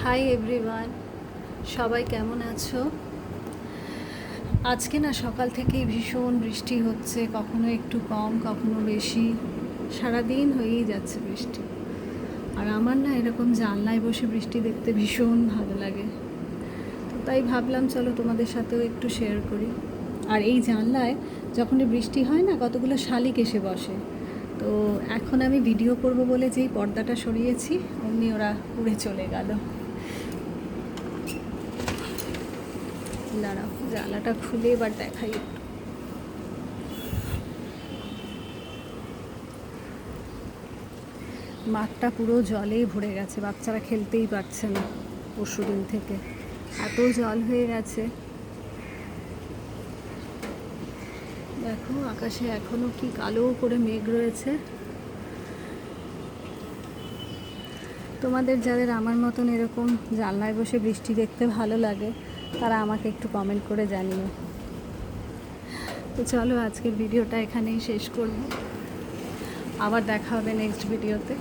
Hi everyone, সবাই কেমন আছো? আজকে না সকাল থেকেই ভীষণ বৃষ্টি হচ্ছে, কখনো একটু কম কখনো বেশি, সারাদিন হয়েই যাচ্ছে বৃষ্টি। আর আমার না এরকম জানলায় বসে বৃষ্টি দেখতে ভীষণ ভালো লাগে। তো তাই ভাবলাম চলো তোমাদের সাথেও একটু শেয়ার করি। আর এই জানলায় যখনই বৃষ্টি হয় না, কতগুলো শালিক এসে বসে। তো এখন আমি ভিডিও করব বলে যেই পর্দাটা সরিয়েছি, অমনি ওরা উড়ে চলে গেল। দাঁড়াও, জানলাটা খুলে এবার দেখাই একটু। মাঠটা পুরো জলে ভরে গেছে, বাচ্চারা খেলতেই পারছে না পরশু দিন থেকে, এত জল হয়ে গেছে। দেখো আকাশে এখনো কি কালো করে মেঘ রয়েছে। তোমাদের যাদের আমার মতন এরকম জানলায় বসে বৃষ্টি দেখতে ভালো লাগে, তারা আমাকে একটু কমেন্ট করে জানিও। তো চলো আজকের ভিডিওটা এখানেই শেষ করব, আবার দেখা হবে নেক্সট ভিডিওতে।